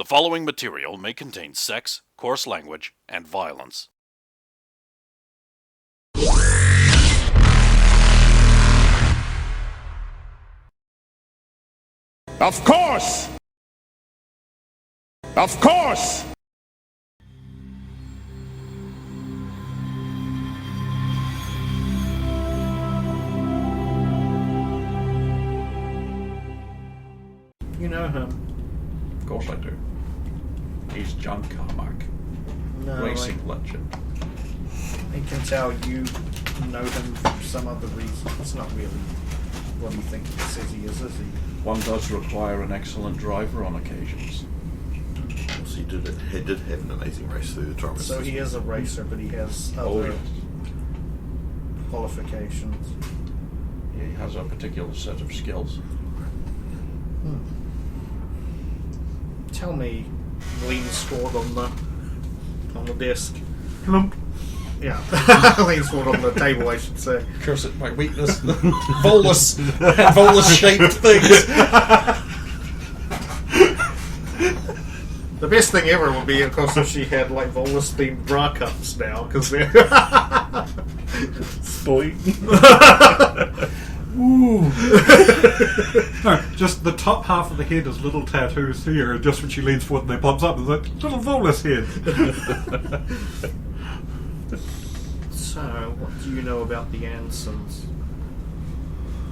following material may contain sex, coarse language, and violence. Of course! Of course! You know him. Of course I do. He's John Carmack, No, racing legend. I can tell you know him for some other reason. It's not really what you think he says he is he? One does require an excellent driver on occasions. Yes, he did have an amazing race through the Trommers. So he is a racer, but he has Oh, other yes. qualifications. He has a particular set of skills. Tell me, leans forward on the desk. Clump. Yeah, leans forward on the table, I should say. Curse it, my weakness. Volus shaped things. The best thing ever would be, of course, if she had like Volus themed bra cups now, because they're Boy. Ooh. No, just the top half of the head is little tattoos here, and just when she leans forward and they pops up, there's a little Volus head. So, what do you know about the Ansons?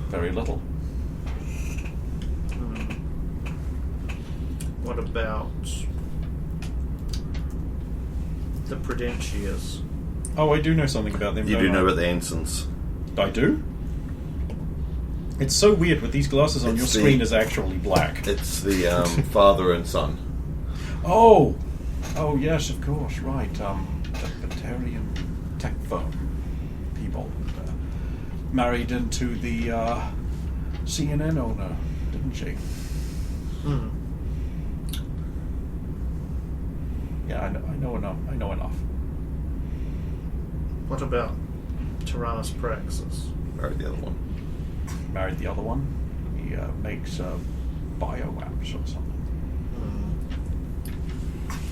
Very little. What about the Prudentias? Oh, I do know something about them. You don't do I? know about the Ansons. I do? It's so weird with these glasses on It's your the- screen is actually black. It's the father and son. Oh! Oh, yes, of course, right. The Batarian tech firm people married into the CNN owner, didn't she? Yeah, I know enough. I know enough. What about Tyrannus Praxis? Married the other one. Married the other one. He makes bio apps or something.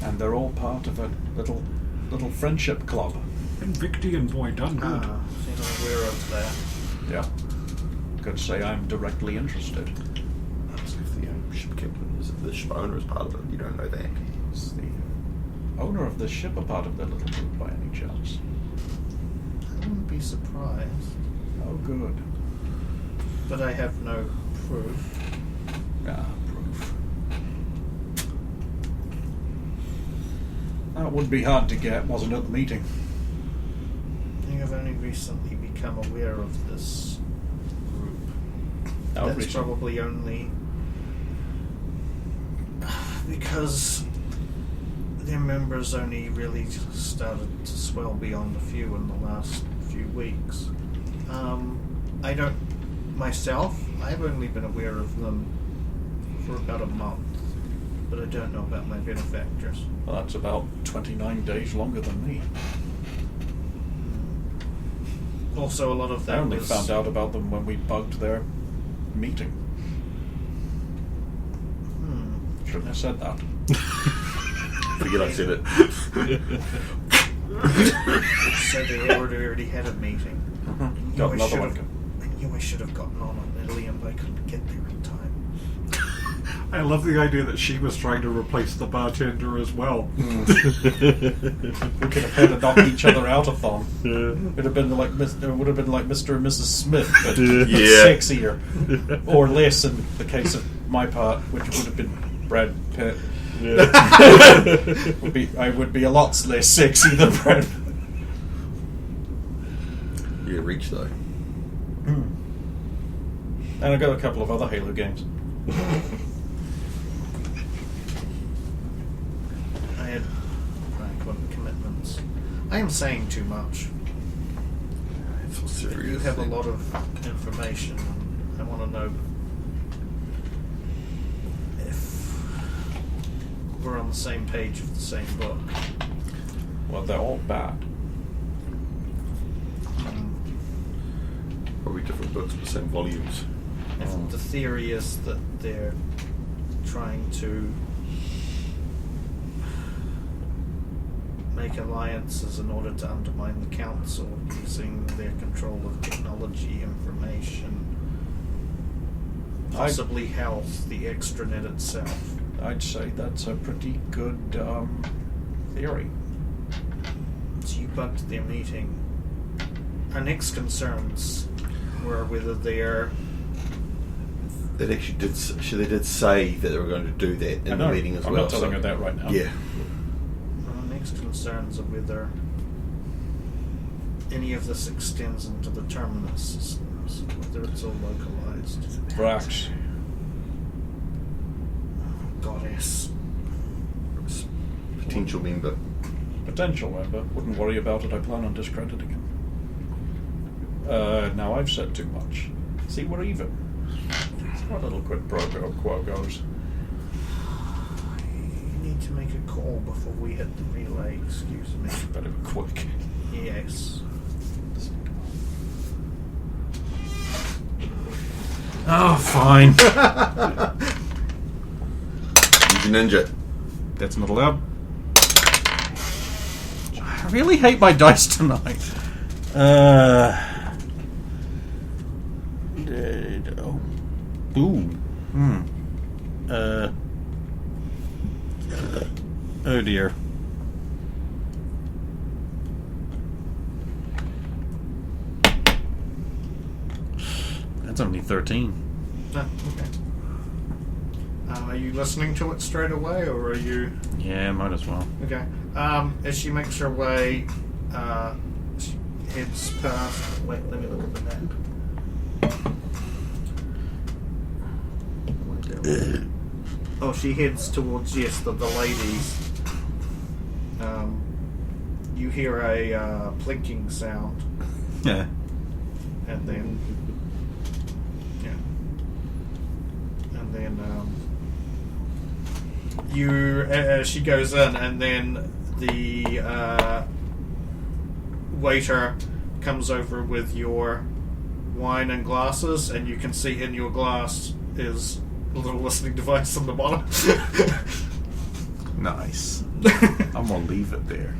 And they're all part of a little friendship club. Invictian boy, done good. I'm aware of that. Yeah. Could say I'm directly interested. Ask if the ship captain is the ship owner is part of it. You don't know that. Is the owner of the ship a part of their little group by any chance? I wouldn't be surprised, Oh, good. but I have no proof. Ah, proof. That would be hard to get, wasn't it, the meeting? You have only recently become aware of this group. How That's recent? probably only because their members only really started to swell beyond a few in the last few weeks. I don't myself. I've only been aware of them for about a month, but I don't know about my benefactors. Well, that's about 29 days longer than me. Also, a lot of I that only was found out about them when we bugged their meeting. Shouldn't have said that. Forget I said it. So they already had a meeting. Got another one. I knew I should have gotten on Italy, but I couldn't get there in time. I love the idea that she was trying to replace the bartender as well. We could have had to knock each other out a thon. It would have been like Mr. and Mrs. Smith, but Yeah. sexier, or less in the case of my part, which would have been Brad Pitt. I would be a lot less sexy than Brad. Yeah, Reach though. And I got a couple of other Halo games. I had commitments. I am saying too much. It's all But serious. you have a lot of information, and I want to know if we're on the same page of the same book. Well, they're all bad. Probably different books, but same volumes. If the theory is that they're trying to make alliances in order to undermine the council using their control of technology, information, possibly health, the extranet itself. I'd say that's a pretty good theory. So you bugged their meeting. Our next concerns were whether they're... They actually did. They did say that they were going to do that in the meeting as I'm well. not telling her that right now. Yeah. Our next concerns are whether any of this extends into the terminus systems, whether it's all localized. Brax. Goddess. Potential member. Potential member. Wouldn't worry about it. I plan on discrediting him. Now I've said too much. See, we're even. Our little quid pro quo goes. You need to make a call before we hit the relay, excuse me. Better be quick. Yes. Oh, fine. Use your ninja. That's not allowed. I really hate my dice tonight. Ooh. Oh dear. That's only 13. Okay. Are you listening to it straight away, or are you... Yeah, might as well. Okay. As she makes her way, she heads past... Wait, let me look at the map. Oh, she heads towards, yes, the ladies. You hear a plinking sound, Yeah. and then... Yeah. And then, she goes in, and then the waiter comes over with your wine and glasses, and you can see in your glass is a little listening device on the bottom. Nice. I'm gonna leave it there.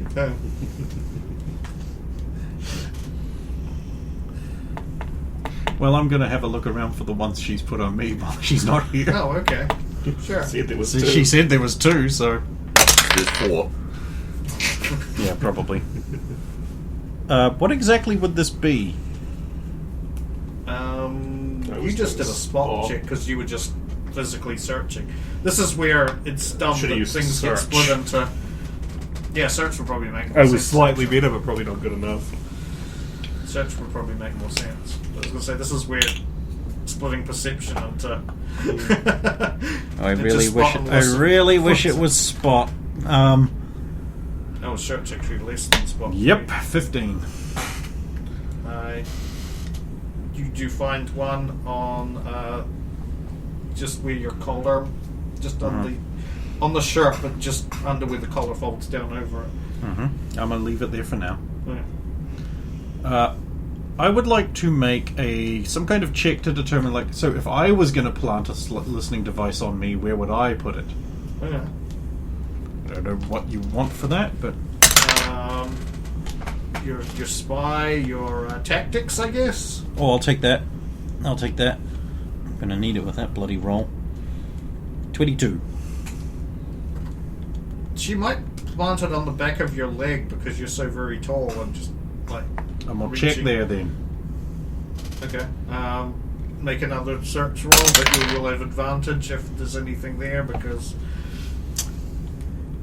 Well, I'm gonna have a look around for the ones she's put on me while she's not here. Oh, okay. Sure. Said there was So two. she said there was 2, so There's 4. yeah, probably. What exactly would this be? You was just did a just spot spot. check because you were just physically searching. This is where it's dumb Should've that used things get search. split into... Yeah, search would probably make more I sense. was slightly better, but probably not good enough. Search would probably make more sense. I was going to say, this is where splitting perception into... I into really spot wish. and I listen. really wish it was Spot. Oh, search actually less than spot. Yep, 15. You find one on just where your collar, just on the shirt, but just under where the collar folds down over it. I'm gonna leave it there for now. Yeah. I would like to make some kind of check to determine, like, so if I was going to plant a listening device on me, where would I put it? Yeah. I don't know what you want for that, but Your spy, your tactics, I guess. oh, I'll take that. I'm gonna need it with that bloody roll. 22. She might plant it on the back of your leg because you're so very tall and just like. I'm gonna reaching. check there then. Okay. Make another search roll, but you will have advantage if there's anything there because.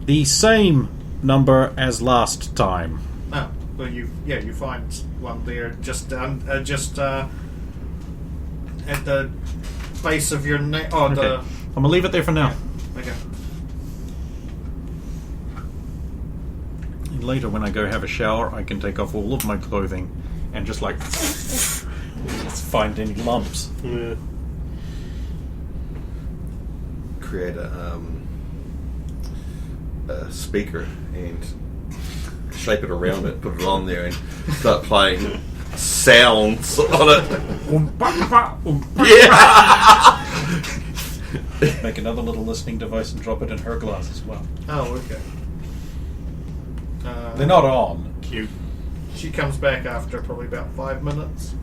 The same number as last time. Oh, well, you find one there just at the base of your neck. Oh, Okay. I'm gonna leave it there for now. Okay. Later, when I go have a shower, I can take off all of my clothing and just like find any lumps. Yeah. Create a speaker and shape it around it, put it on there, and start playing sounds on it. Yeah. Make another little listening device and drop it in her glass as well. Oh, okay. They're not on. Cute. She comes back after probably about 5 minutes.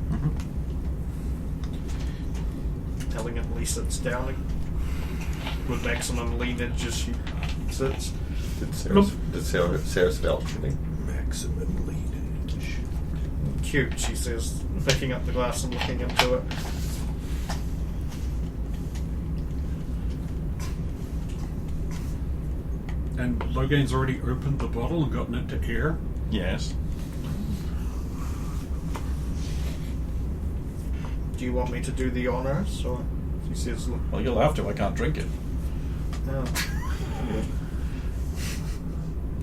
Telling at least it's down with maximum leanage as she sits. Did Sarah vouch for me? Maximum leadage. Cute, she says, picking up the glass and looking into it. And Logan's already opened the bottle and gotten it to air. Yes. Do you want me to do the honors? Or she says, look. Well, you'll have to. I can't drink it. No.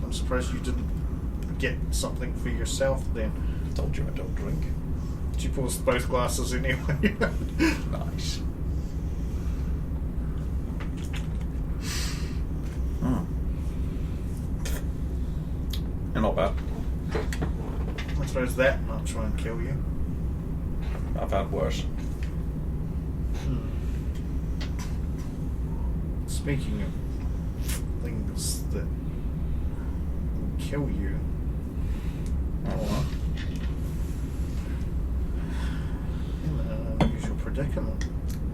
I'm surprised you didn't get something for yourself then. Told you I don't drink. She pulls both glasses anyway. Nice. You're not bad. I suppose that might try and kill you. I've had worse. Speaking of things that will kill you, in an unusual predicament,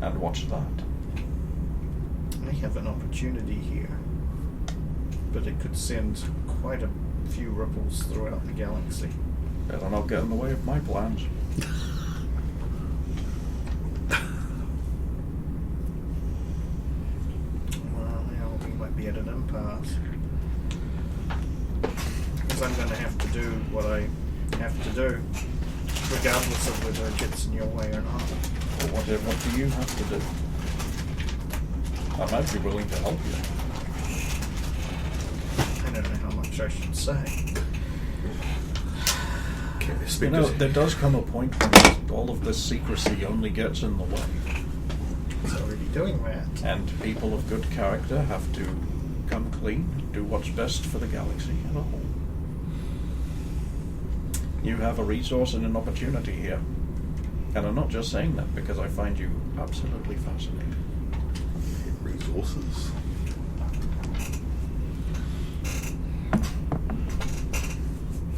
And what's that? I have an opportunity here, but it could send quite a few ripples throughout the galaxy. Better not get in the way of my plans. Well, we might be at an impasse. Because I'm going to have to do what I have to do, regardless of whether it gets in your way or not. Well, what do you have to do? I might be willing to help you. I don't know how much I should say. You know, there does come a point when all of this secrecy only gets in the way. It's already doing that. And people of good character have to come clean, do what's best for the galaxy as a whole. You have a resource and an opportunity here. And I'm not just saying that because I find you absolutely fascinating. Resources.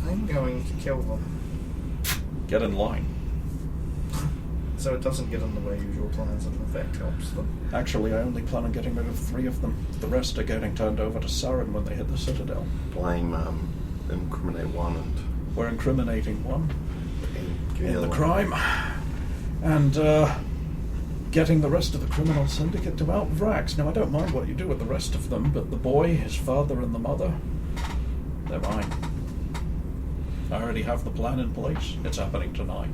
I'm going to kill them, Get in line. so it doesn't get in the way of usual plans and in fact helps them. Actually, I only plan on getting rid of 3 of them. The rest are getting turned over to Saren when they hit the Citadel. Blame, incriminate one and We're incriminating one give in other the one. crime. And getting the rest of the criminal syndicate to out Vrax. Now, I don't mind what you do with the rest of them, but the boy, his father, and the mother, they're mine. I already have the plan in place. It's happening tonight.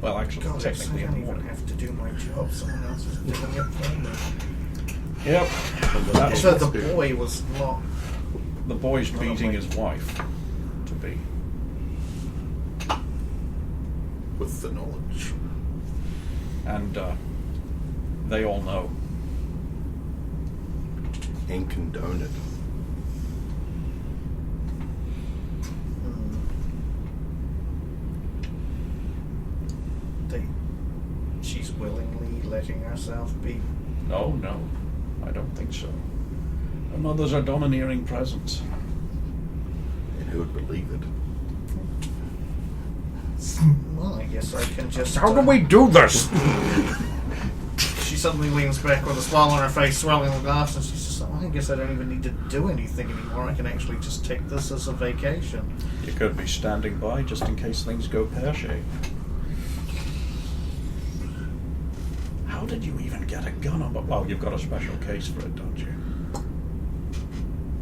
Well, actually, God, I technically in don't the even morning. have to do my job. Someone else is doing it for me. Yep. That's So what the boy was not. the boy's beating his wife to be. With the knowledge. And they all know. And condone it. She's willingly letting herself be. Oh, no. I don't think so. Her mother's a domineering presence. And who would believe it? Well, I guess I can just. How do we do this? She suddenly leans back with a smile on her face, swirling the glass, and she's just like, well, I guess I don't even need to do anything anymore. I can actually just take this as a vacation. You could be standing by just in case things go pear-shaped. How did you even get a gun on? Well, you've got a special case for it, don't you?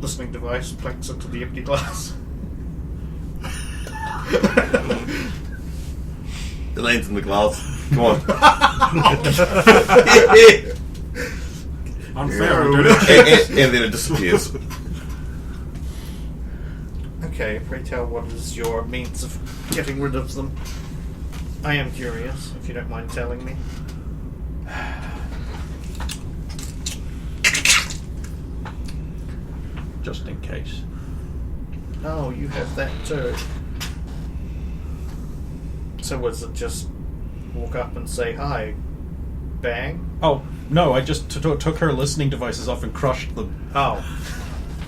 Listening device planks into the empty glass. It lands in the glass. Come on. Unfair, we did it. and then it disappears. Okay, pray tell, what is your means of getting rid of them? I am curious, if you don't mind telling me. Just in case. Oh, you have that too. So was it just walk up and say hi? Bang? Oh, no, I just took her listening devices off and crushed them. Oh.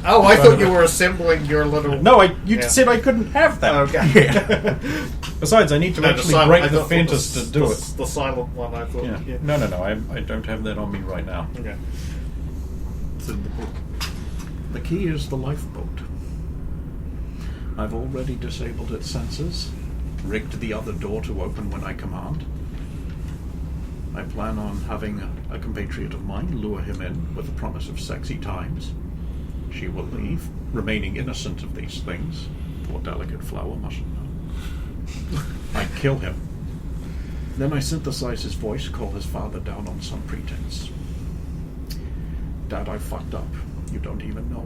Oh, I thought you were assembling your little... No, you Yeah. said I couldn't have them. Okay. Besides, I need to actually silent- break I the thought Fantas to do it. The silent one, I thought. Yeah. Yeah. No, I don't have that on me right now. Okay. It's in the book. The key is the lifeboat. I've already disabled its sensors, rigged the other door to open when I command. I plan on having a compatriot of mine lure him in with the promise of sexy times. She will leave, remaining innocent of these things. Poor delicate flower mustn't know. I kill him. Then I synthesize his voice, call his father down on some pretense. Dad, I fucked up. You don't even know.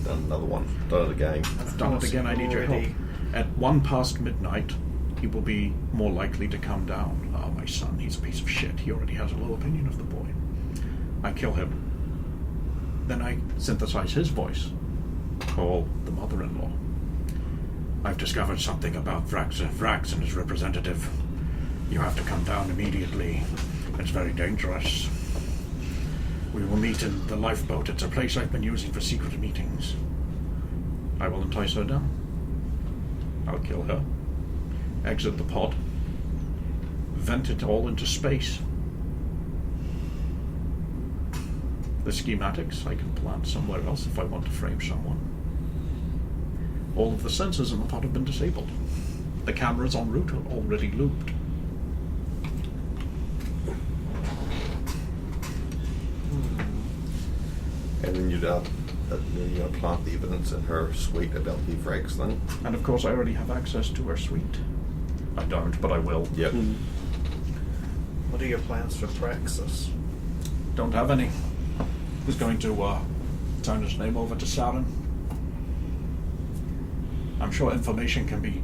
Done another one. Done it again. I've done it again, I need your help. At 1 past midnight, he will be more likely to come down. Ah, my son, he's a piece of shit. He already has a low opinion of the boy. I kill him. Then I synthesize his voice. Call the mother-in-law. I've discovered something about Vrax and his representative. You have to come down immediately. It's very dangerous. We will meet in the lifeboat. It's a place I've been using for secret meetings. I will entice her down. I'll kill her. Exit the pod. Vent it all into space. The schematics I can plant somewhere else if I want to frame someone. All of the sensors in the pod have been disabled. The cameras en route are already looped. And then you'd plant the evidence in her suite about the Vrax thing. And of course I already have access to her suite. I don't, but I will. Yep. What are your plans for Praxis? Don't have any. Was going to turn his name over to Saren. I'm sure information can be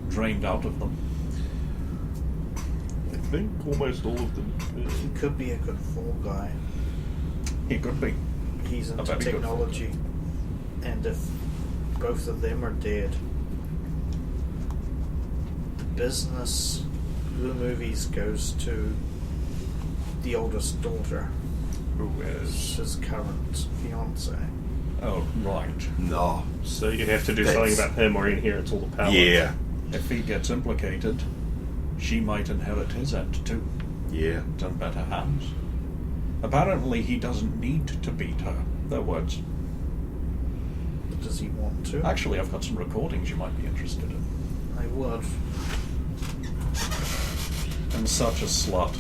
drained out of them. I think almost all of them. He could be a good fall guy. He could be. He's A into very good technology. And if both of them are dead, the business, Blue Movies, goes to the oldest daughter, Who is? his current fiance. Oh, right. No. So you have to do That's- something about him, or he inherits all the power. Yeah. If he gets implicated, she might inherit his end too. Yeah. It's in better hands. Apparently he doesn't need to beat her. Their words. But does he want to? Actually, I've got some recordings you might be interested in. I would. I'm such a slut.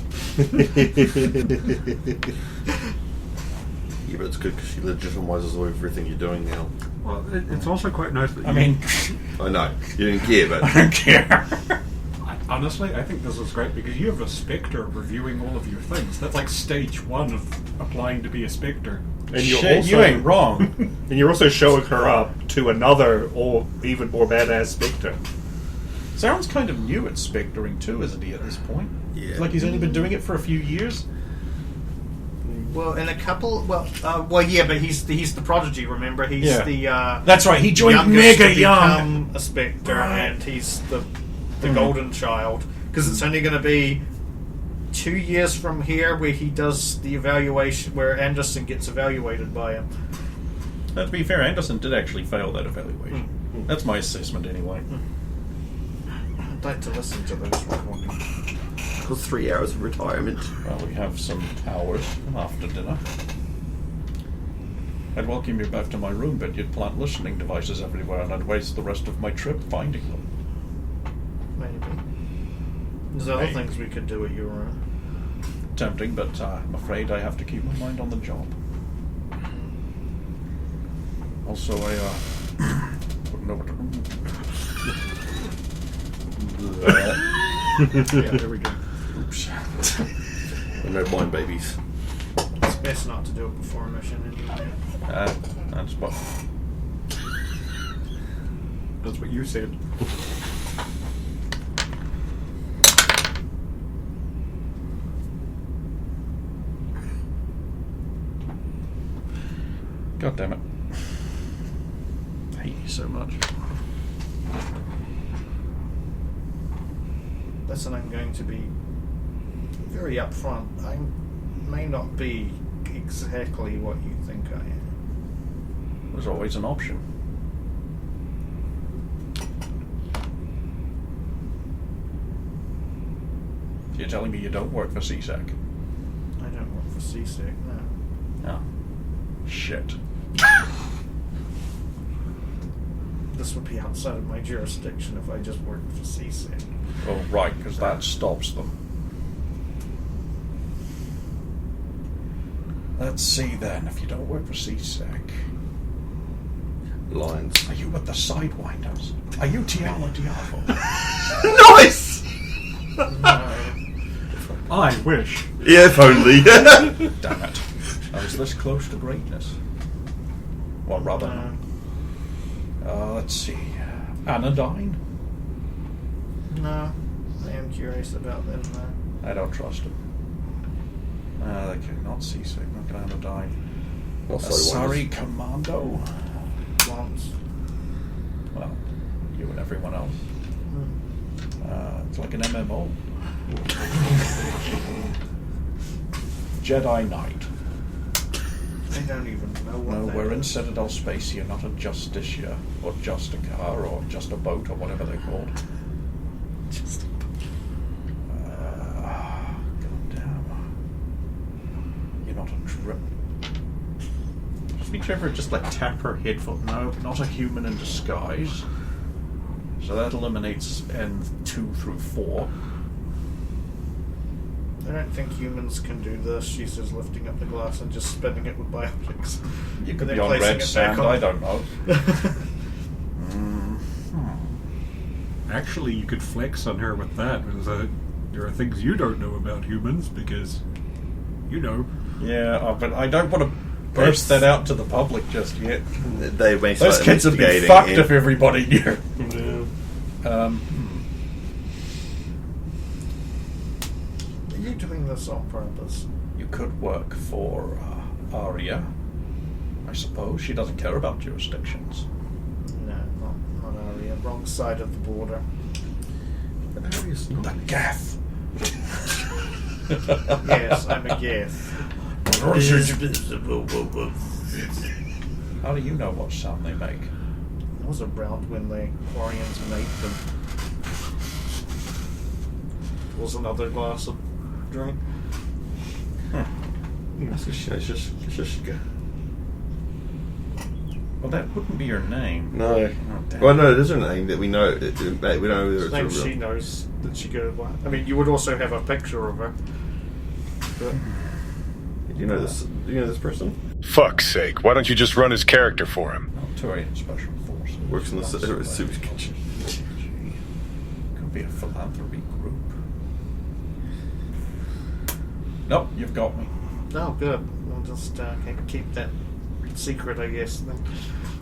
Yeah, but it's good because she legitimizes everything you're doing now. Well, it's also quite nice that I mean, I know. You didn't care, but... I don't care. honestly, I think this is great because you have a Spectre reviewing all of your things. That's like stage 1 of applying to be a Spectre. And you're Shit, also, you ain't wrong. And you're also showing her up to another, or even more badass Spectre. Saren's kind of new at spectering too, isn't he, at this point? Yeah. It's like he's only been doing it for a few years. Well, in a couple. Yeah, but he's the prodigy. Remember, he's Yeah. the. That's right, he joined youngest mega to young. become a Spectre, Right. and he's the golden child. Because it's only going to be 2 years from here where he does the evaluation, where Anderson gets evaluated by him. To be fair, Anderson did actually fail that evaluation. That's my assessment anyway. I'd like to listen to those recordings. It was 3 hours of retirement. Well, we have some hours after dinner. I'd welcome you back to my room, but you'd plant listening devices everywhere, and I'd waste the rest of my trip finding them. Maybe. There's other Maybe. things we could do at your room. Tempting, but I'm afraid I have to keep my mind on the job. Also, I wouldn't know what to... Yeah, there we go. Oops. No blind babies. It's best not to do it before a mission anyway. That's what... That's what you said. God damn it. I hate you so much. Listen, I'm going to be very upfront. I may not be exactly what you think I am. There's always an option. You're telling me you don't work for CSEC? I don't work for CSEC, no. No. Shit. This would be outside of my jurisdiction if I just worked for CSEC. Oh, right, because that stops them. Let's see then, if you don't work for CSEC. Lines. Are you with the Sidewinders? Are you Tiala Diavo? Nice! No. I wish. Yeah, if only. Damn it. I was this close to greatness. Well, rather No. not. Let's see. Anodyne? No. I am curious about them, though. I don't trust them. Okay, not CSEC, not Anodyne. Also, Sorry, Commando? Once. Well, you and everyone else. Hmm. It's like an MMO. Jedi Knight. I don't even know what No, that we're in is. Citadel Space. You're not a Justicia, or just a car, or just a boat, or whatever they're called. Just Goddamn. You're not a drip. Just be clever, just like tap her head for no, not a human in disguise. So that eliminates N2 through 4. I don't think humans can do this. She says, lifting up the glass and just spinning it with biotics. You could Then be on placing red it back sand, on. I don't know. Actually, you could flex on her with that. Because, there are things you don't know about humans because, you know. Yeah, but I don't want to burst that out to the public just yet. They may Those start kids would be investigating fucked and- if everybody knew. Are you doing this on purpose? You could work for Arya, I suppose. She doesn't care about jurisdictions. No, not Aria. Wrong side of the border. Aria's The not. Gath. Yes, I'm a guess. How do you know what sound they make? I was around when the Quarians made them. There was another glass of drink. It's just Well, that wouldn't be your name. no. Oh, damn. Well, no, it is her name that we know. We know whether Maybe it's a she real. knows that she could have won. I mean, you would also have a picture of her. But Do you know this? Do you know this person? Fuck's sake, why don't you just run his character for him? Turian Special Forces. Works in the That's soup right. kitchen. Could be a philanthropy group. Nope, you've got me. oh, good. We'll just keep that secret, I guess. Then.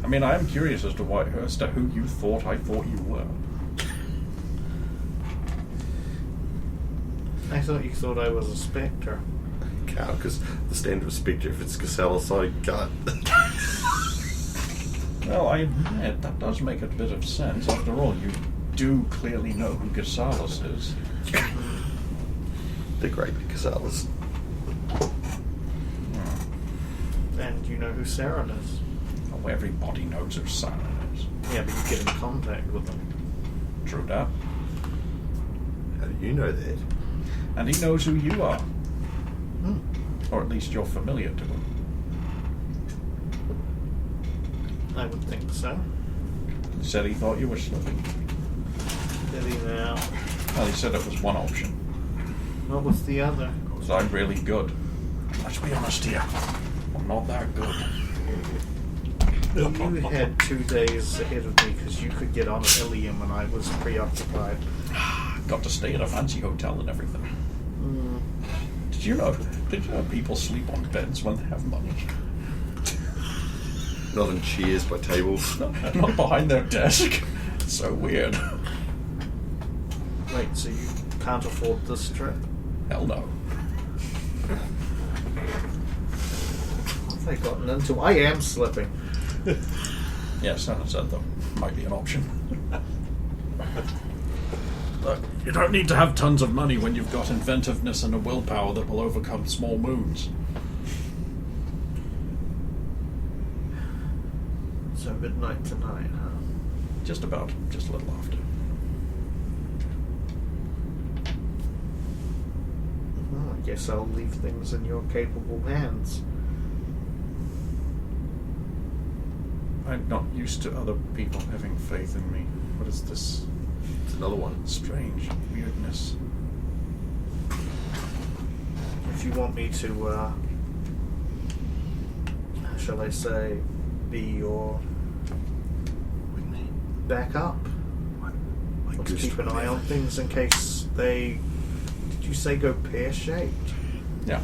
I mean, I am curious as to who you thought I thought you were. I thought you thought I was a spectre. Cow, because the standard of spectre, if it's Casella, so I got. Well, I admit, that does make a bit of sense. After all, you do clearly know who Gasalis is. They're great Casellas. And you know who Saren is. Oh, everybody knows who Simon is. Yeah, but you get in contact with them. True that. How do you know that? And he knows who you are. Hmm. Or at least you're familiar to him. I would think so. He said he thought you were slipping. Did he now? Well, he said it was one option. What was the other? Because I'm really good. Let's be honest here. I'm not that good. You had 2 days ahead of me because you could get on at Ilium and I was preoccupied. Got to stay at a fancy hotel and everything. Did you know people sleep on beds when they have money? Not in chairs by tables. Not behind their desk. It's so weird. Wait, so you can't afford this trip? Hell no. What have I gotten into? I am slipping. Yes, I said though. Might be an option. Look, you don't need to have tons of money when you've got inventiveness and a willpower that will overcome small moons. So midnight tonight, huh? Just about. Just a little after. Well, I guess I'll leave things in your capable hands. I'm not used to other people having faith in me. What is this It's another one. strange weirdness? If you want me to, shall I say, be your backup? Or to keep an eye on things in case they, did you say go pear-shaped? Yeah.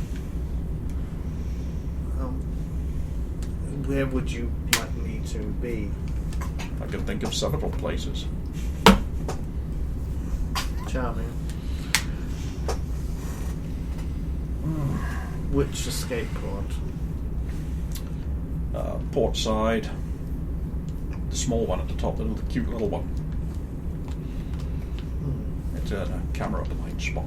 Where would you like me to be? I can think of several places. Charming. Which escape pod? Port side. The small one at the top, the cute little one. It's in a camera behind spot.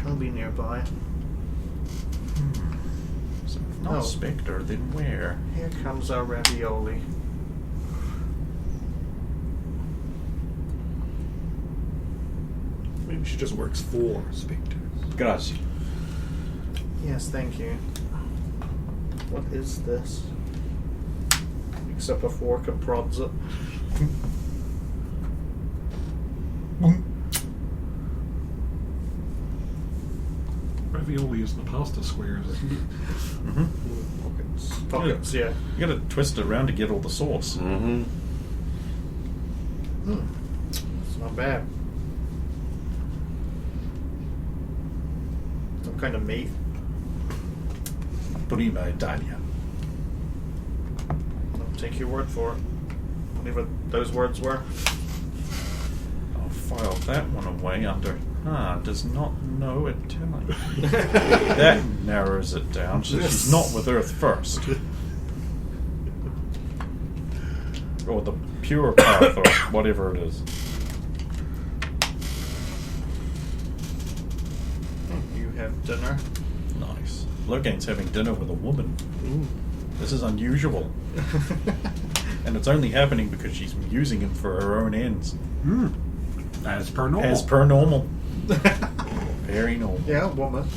I'll be nearby. So if not Oh. Spectre, then where? Here comes our ravioli. Maybe she just works for Spectres. Grazie. Yes, thank you. What is this? Picks up a fork and prods it. Ravioli is the pasta squares, isn't it? Pockets, yeah. You gotta twist it around to get all the sauce. Mm-hmm. It's not bad. Some kind of meat. Prima Italia. I'll take your word for it. Whatever those words were. I'll file that one away under does not know Italian. That narrows it down, so she's not with Earth first. Or the pure path, or whatever it is. You have dinner. Nice. Logain's having dinner with a woman. This is unusual. And it's only happening because she's using him for her own ends. As per normal. As per normal. Very normal. Yeah, woman.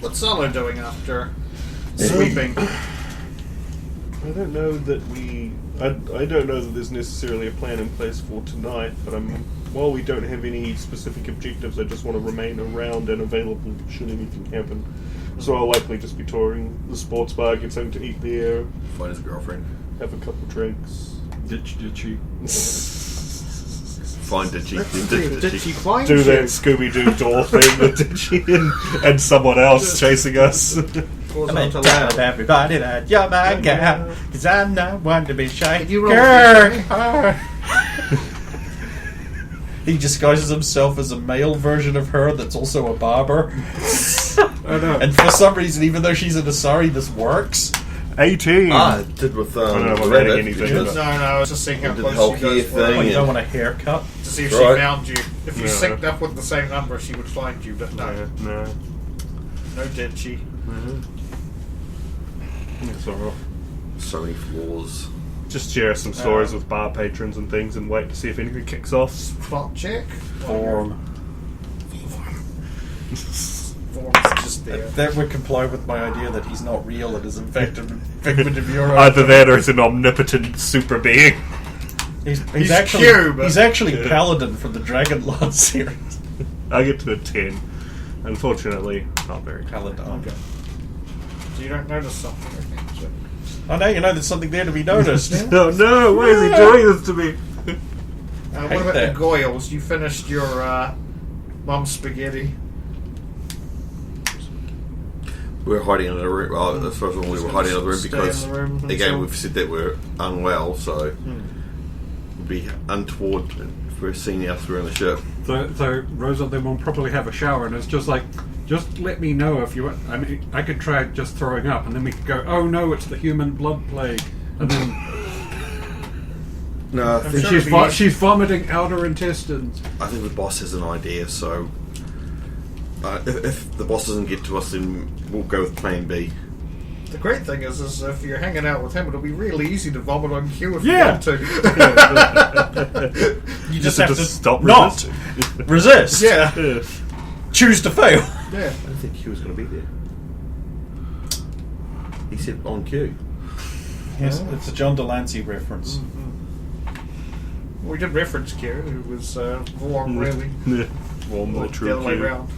What's Solo doing after sweeping? I don't know that I don't know that there's necessarily a plan in place for tonight, but while we don't have any specific objectives, I just want to remain around and available should anything happen. So I'll likely just be touring the sports bar, get something to eat there, Find his girlfriend. have a couple drinks. Ditchy. Find Ditchy. Did she find Do you? that Scooby-Doo door thing with Ditchy and someone else chasing us. Pulls onto loud. Everybody that you're my gal, 'cause I'm not one to be shy. Can you roll Grr. He disguises himself as a male version of her that's also a barber. I know. And for some reason, even though she's in a sari, this works. 18. It did with I don't know if the I'm rabbit. adding anything, because- but- No, I was just seeing how Did the close whole she goes hair for thing Oh, it. you Yeah. don't want a haircut? To see if Right. she found you. If you No. synced up with the same number, she would find you, but no. No. No, did she? It's alright. So many flaws. Just share some stories with bar patrons and things and wait to see if anything kicks off. Spot check? Form. Form is just there. That would comply with my idea that he's not real, it is in fact a figment of your own. Either that or it's an omnipotent super being. He's actually cube. he's actually Paladin from the Dragonlord series. I get to a 10. Unfortunately, not very Paladin. Okay. So you don't notice something. Oh, now you know there's something there to be noticed. No, no, why is he doing this to me? What Hate about that. the Goyles? You finished your mum's spaghetti. We were hiding in the room. Well, as far as when we were hiding in the room Stay because, in the room again, until- we've said that we're unwell, so it would be untoward if we're seen elsewhere in the ship. So Rosa then won't probably have a shower, and it's just like, just let me know if you. I mean, I could try just throwing up, and then we could go. Oh no, it's the human blood plague, and then No, I think, sure She's vomiting out her intestines. I think the boss has an idea, so if the boss doesn't get to us, then we'll go with plan B. The great thing is if you're hanging out with him, it'll be really easy to vomit on cue if Yeah. you want to. You just have to stop not resist. Yeah. Choose to fail. Yeah. I don't think Q was going to be there. He said on cue. Yes, it's a John Delancey reference. We did reference Q, who was warm, really. Yeah. Warm, Or the the true other way Q. around.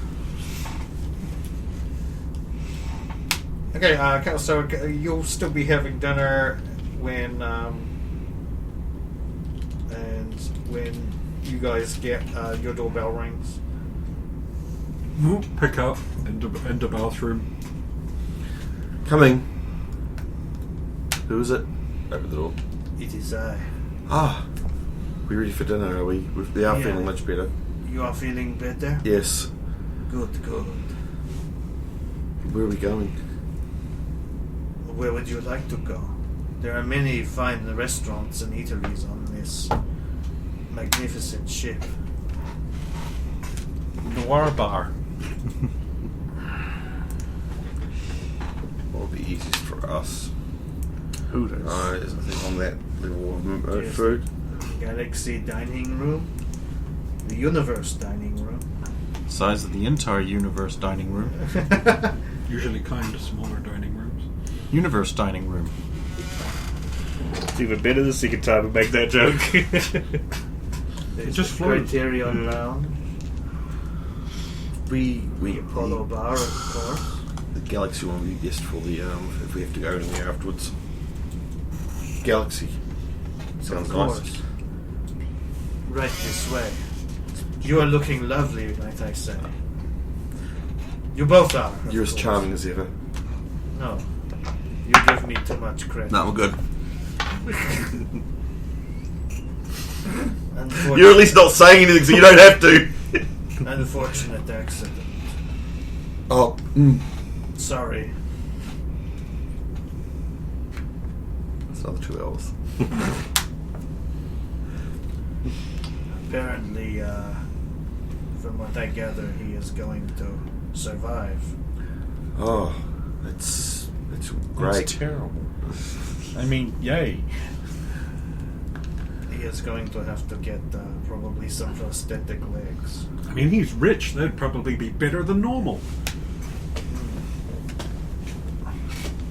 Okay, so you'll still be having dinner when you guys get your doorbell rings. Pick up into bathroom. Coming. Who is it? Open the door. It is I. Ah, we ready for dinner? Are we? We are Yeah. feeling much better. You are feeling better? Yes. Good. Where are we going? Where would you like to go? There are many fine restaurants and eateries on this magnificent ship. Noir bar. What would be easiest for us? Hooters. I think on that level of Yes. food. Galaxy dining room. The universe dining room. Size of the entire universe dining room. Usually kind of smaller dining rooms. Universe dining room. It's even better the second time I make that joke. There's just the floats. Criterion Lounge. We The Apollo Bar, of course. the Galaxy one would be best for the if we have to go anywhere afterwards. Galaxy. Sounds Of nice. course. Right this way. You are looking lovely, like I say. You both are. of You're as course. charming as ever. No. You give me too much credit. No, we're good. Unfortunate, You're at least not saying anything, so you don't have to. unfortunate accident. Oh, Sorry. it's another 2 hours. Apparently, from what I gather, he is going to survive. Oh, it's great. It's terrible. I mean, yay. He is going to have to get probably some prosthetic legs. I mean, he's rich. That'd probably be better than normal.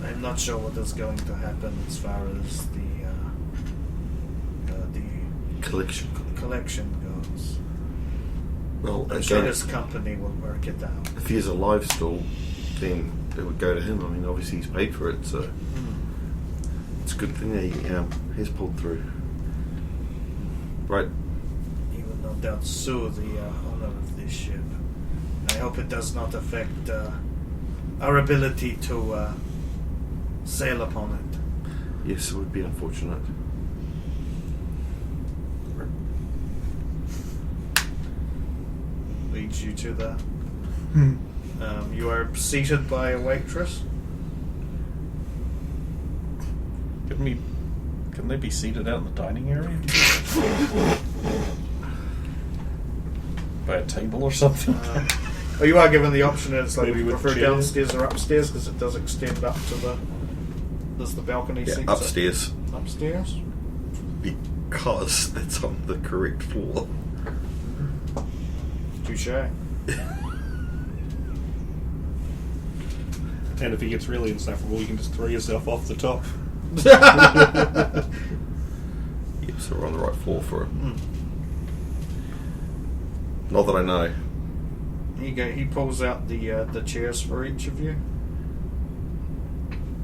I'm not sure what is going to happen as far as the Collection. collection goes. Well, I'm sure again, his company will work it out. if he has a live stall, then it would go to him. I mean, obviously he's paid for it, so it's a good thing that he has pulled through. Right. He will no doubt sue the owner of this ship. I hope it does not affect our ability to sail upon it. Yes, it would be unfortunate. Leads you to the. You are seated by a waitress. Can they be seated out in the dining area? By a table or something? Oh, you are given the option. It's like Maybe we with prefer chairs. downstairs or upstairs because it does extend up to the. There's the balcony Yeah, seats upstairs. Upstairs. Because it's on the correct floor. Touche. And if he gets really insufferable, you can just throw yourself off the top. Yep, so we're on the right floor for it. Not that I know. He pulls out the chairs for each of you.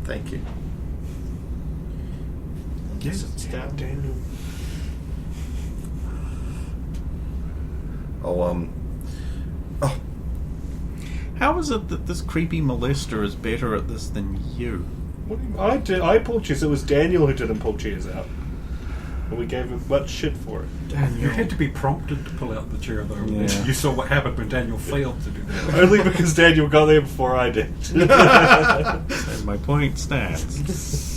Thank you. And sits down. Daniel. Oh, How is it that this creepy molester is better at this than you? What do you- I pulled chairs. It was Daniel who didn't pull chairs out. And we gave him much shit for it. You had to be prompted to pull out the chair, though. Yeah. You saw what happened when Daniel failed to do that. Only because Daniel got there before I did. And my point stands.